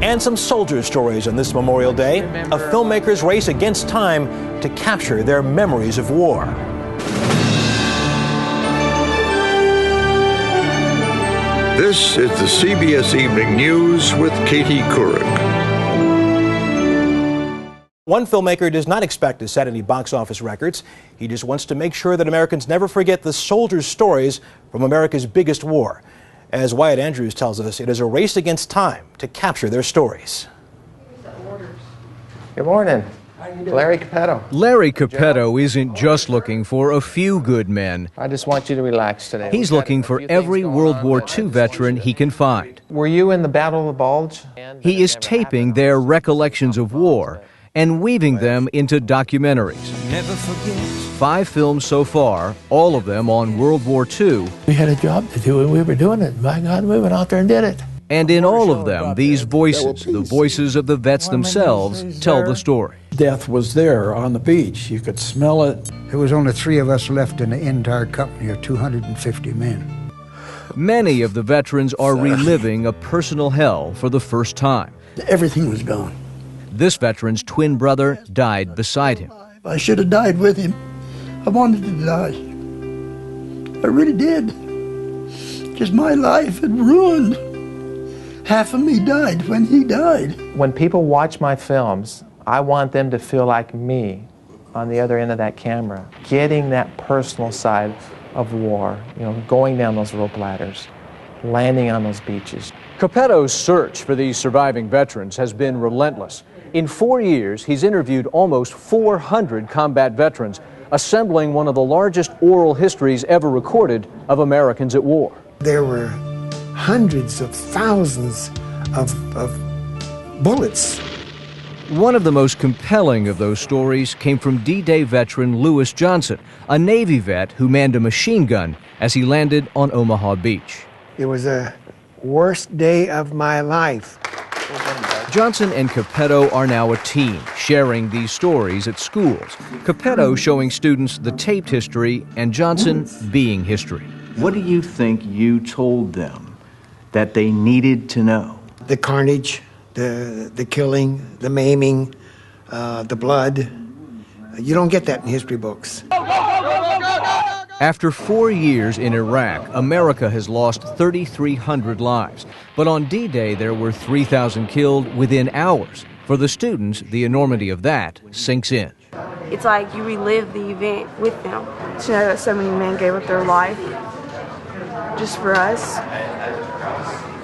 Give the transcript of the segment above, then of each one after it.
And some soldier stories on this Memorial Day. A filmmaker's race against time to capture their memories of war. This is the CBS Evening News with Katie Couric. One filmmaker does not expect to set any box office records. He just wants to make sure that Americans never forget the soldiers' stories from America's biggest war. As Wyatt Andrews tells us, it is a race against time to capture their stories. Good morning. Larry Capetto. Larry Capetto isn't just looking for a few good men. I just want you to relax today. He's looking for every World War II veteran he can find. Were you in the Battle of the Bulge? He is taping their recollections of war and weaving them into documentaries. 5 films so far, all of them on World War II. We had a job to do and we were doing it. My God, we went out there and did it. And in all of them, these voices, the voices of the vets themselves, tell the story. Death was there on the beach. You could smell it. There was only 3 of us left in the entire company of 250 men. Many of the veterans are reliving a personal hell for the first time. Everything was gone. This veteran's twin brother died beside him. I should have died with him. I wanted to die. I really did. Because my life had ruined. Half of me died when he died. When people watch my films, I want them to feel like me on the other end of that camera, getting that personal side of war, going down those rope ladders, landing on those beaches. Capetto's search for these surviving veterans has been relentless. In 4 years, he's interviewed almost 400 combat veterans, assembling one of the largest oral histories ever recorded of Americans at war. There were hundreds of thousands of bullets. One of the most compelling of those stories came from D-Day veteran Lewis Johnson, a Navy vet who manned a machine gun as he landed on Omaha Beach. It was the worst day of my life. Johnson and Capetto are now a team, sharing these stories at schools. Capetto showing students the taped history and Johnson being history. What do you think you told them that they needed to know? The carnage, the killing, the maiming, the blood. You don't get that in history books. After 4 years in Iraq, America has lost 3,300 lives. But on D-Day, there were 3,000 killed within hours. For the students, the enormity of that sinks in. It's like you relive the event with them. To know that so many men gave up their life just for us,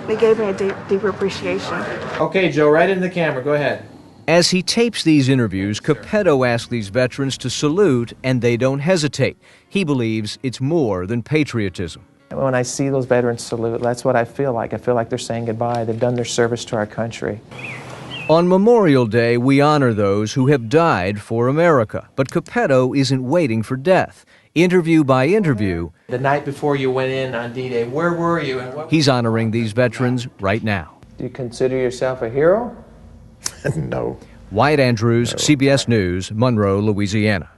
it gave me a deeper appreciation. Okay, Joe, right into the camera. Go ahead. As he tapes these interviews, Capetto asks these veterans to salute, and they don't hesitate. He believes it's more than patriotism. When I see those veterans salute, that's what I feel like. I feel like they're saying goodbye. They've done their service to our country. On Memorial Day, we honor those who have died for America. But Capetto isn't waiting for death. Interview by interview, The night before you went in on D-Day, where were you? And he's honoring these veterans right now. Do you consider yourself a hero? No. Wyatt Andrews, CBS News, Monroe, Louisiana.